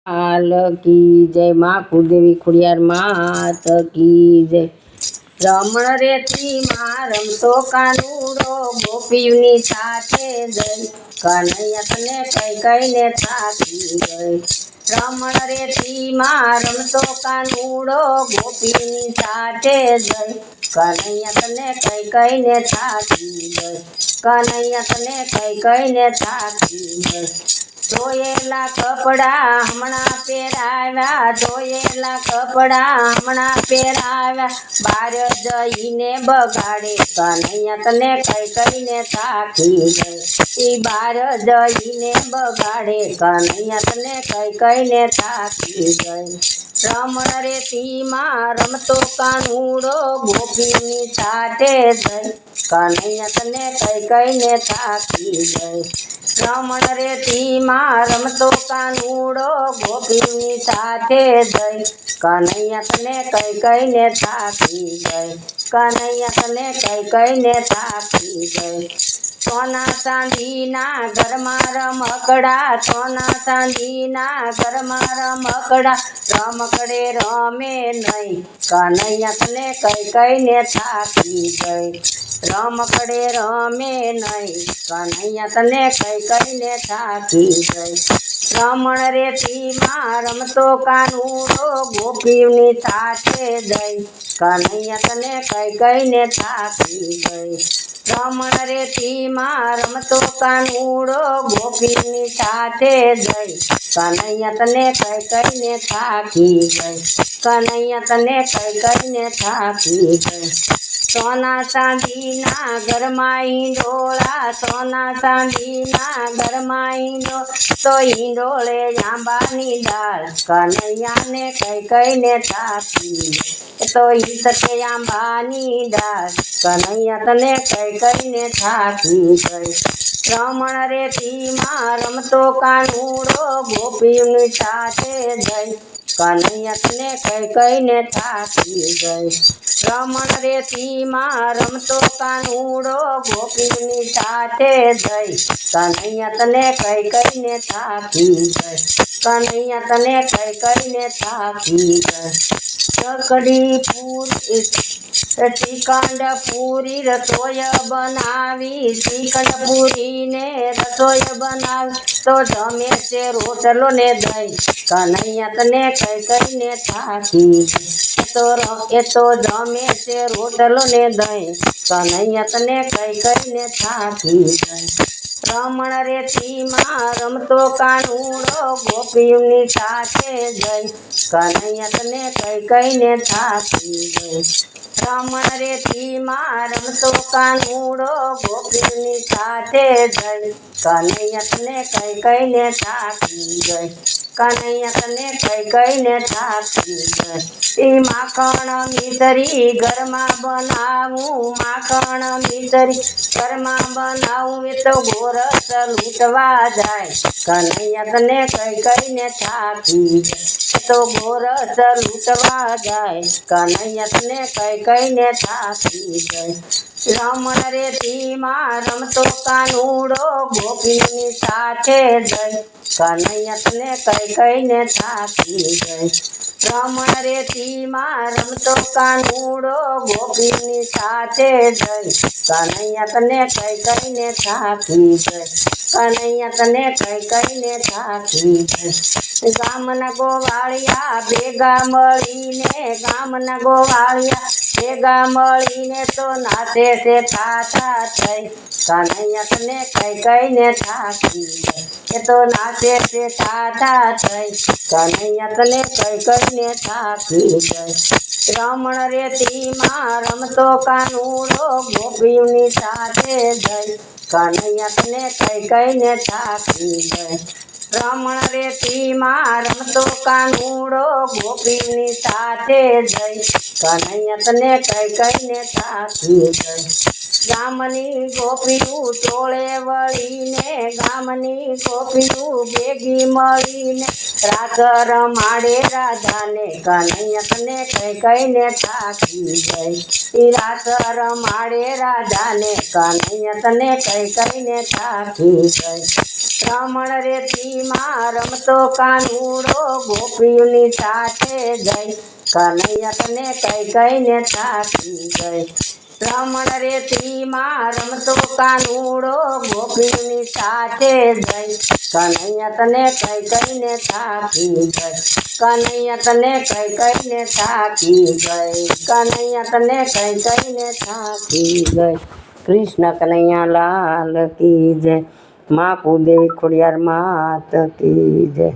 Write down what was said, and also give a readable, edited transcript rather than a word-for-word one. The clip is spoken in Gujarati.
હાલ કી જય માં કુળદેવી ખોડિયાર માત કી જય. રમણ રેતી માં રમતો કાનુડો ગોપીઓની સાથે જઈ કનૈયા તને કઈ કઈને થાકી ગઈ. રમણ રેતી માં રમતો કાનુડો ગોપીઓની સાથે જઈ કનૈયા તને કઈ કઈને થાકી ગઈ. કનૈયા તને કઈ કઈને થાકી ગઈ. ધોયેલા કપડા હમણાં પહેરાવ્યા, ધોયેલા કપડા હમણાં પહેરાવ્યા, બાર જઈને બગાડે કનૈયા તને કઈ કઈને થાકી ગઈ. ઈ બાર જઈને બગાડે કનૈયા તને કઈ કઈને થાકી ગઈ. રમણ રેતી માં રમતો કાનુડો ગોપીની સાથે જઈ કનૈયા તને કઈ કઈને થાકી ગઈ. રમણ રેતી માં રમતો કાનુડો ગોપીની સાથે જઈ કનૈયા તને કઈ કઈને થાકી ગઈ. કનૈયા તને કઈ કઈને થાકી ગઈ. સોના ચાંદીના ઘરમાં રમકડા, સોના ચાંદીના ઘરમાં રમકડા, રમકડે રમે નહીં કનૈયા તને કઈ કઈને થાકી ગઈ. રમકડે રમે નહીં કનૈયા તને કઈ કઈને થાકી ગઈ. રમણ રેતી માં રમતો કાનુડો ગોપીની સાથે જઈ કનૈયા તને કઈ કઈને થાકી ગઈ. રમણ રેતી માં રમતો કાનુડો ગોપીની સાથે જઈ કનૈયા તને કઈ કઈને થાકી ગઈ. કનૈયા તને કઈ કઈને થાકી ગઈ. સોના ચાંદીના ઘરમાં ઈંડોળા, સોના ચાંદીના ઘરમાં ઈંડો તો ઈંડોળે આંબાની ડાળ કનૈયાને કઈ કઈને થાકી ગઈ. તો ઈસકે આંબાની ડાળ કનૈયા તને કઈ કઈને થાકી ગઈ. રમણ રેતી માં રમતો કાનુડો ગોપીની સાથે જઈ કનૈયા તને કઈ કઈને થાકી ગઈ. રમણ રેતી માં રમતો કાનુડો ગોપીની સાથે જઈ કનૈયા તને કઈ કઈને થાકી ગઈ. કનૈયા તને કઈ કઈને થાકી ગઈ. ચકડી પૂરી શ્રીખંડ પૂરી રસોઈ બનાવી, શ્રીખંડ પૂરીને રસોઈ બનાવી તો જમે છે રોટલો ને દહીં કનૈયા તને કઈ કઈને થાકી ગઈ. એ તો જમે છે રોટલો ને દહીં કનૈયા તને કઈ કઈને થાકી ગઈ. રમણ રેતી માં રમતો કાનુડો ગોપીની સાથે જઈ કનૈયા તને કઈ કઈને થાકી ગઈ. રમણ રેતી માં રમતો કાનુડો ગોપીની સાથે જઈ કનૈયા તને કઈ કઈને થાકી ગઈ. કનૈયા તને કઈ કઈને થાકી ગઈ. ઈ માખણ મિસરી ઘરમાં બનાવું, માખણ મિસરી ઘરમાં બનાવું એ તો ગોરસ લૂંટવા જાય કનૈયા તને કઈ કઈને થાકી ગઈ. તો ગોરસ લૂંટવા જાય કનૈયા તને કઈ કઈને થાકી ગઈ. રમણ રેતી માં રમતો કાનુડો ગોપીની સાથે જઈ કનૈયા તને કઈ કઈને થાકી ગઈ. રમણ રેતી માં રમતો કાનુડો ગોપીની સાથે જઈ કનૈયા તને કઈ કઈને થાકી ગઈ. કનૈયા તને કઈ કઈને થાકી ગઈ. ગામના ગોવાળિયા ભેગા મળીને, ગામના ગોવાળિયા ભેગા મળીને તો નાચે છે ઠાઠા થઈ કનૈયા તને કઈ કઈને થાકી ગઈ. એ તો નાચે છે ઠાઠા થઈ કનૈયા તને કઈ કઈને થાકી ગઈ. રમણ રેતી માં રમતો કાનુડો ગોપીની સાથે જઈ કનૈયા તને કઈ કઈને થાકી ગઈ. રમણ રેતી માં રમતો કાનુડો ગોપીની સાથે જઈ કનૈયા તને કઈ કઈને થાકી ગઈ. ગામની ગોપીયું ટોળે વળીને, ગામની ગોપીયું ભેગી મળીને રાસ રમાડે રાધાને કનૈયા તને કઈ કઈને થાકી ગઈ. ઈ રાસ રમાડે રાધાને કનૈયા તને કઈ કઈને થાકી ગઈ. રમણ રેતી માં રમતો કાનુડો ગોપીઓની સાથે જઈ કનૈયા તને કઈ કઈને થાકી ગઈ રમણ રેતી માં રમતો કાનુડો ગોપીઓની સાથે જઈ કનૈયા તને કઈ કઈને થાકી ગઈ કનૈયા તને કઈ કઈને થાકી ગઈ કનૈયા તને કઈ કઈને થાકી ગઈ કૃષ્ણ કનૈયા લાલ કી જય મા કુળદેવી ખોડિયાર માત કી જય।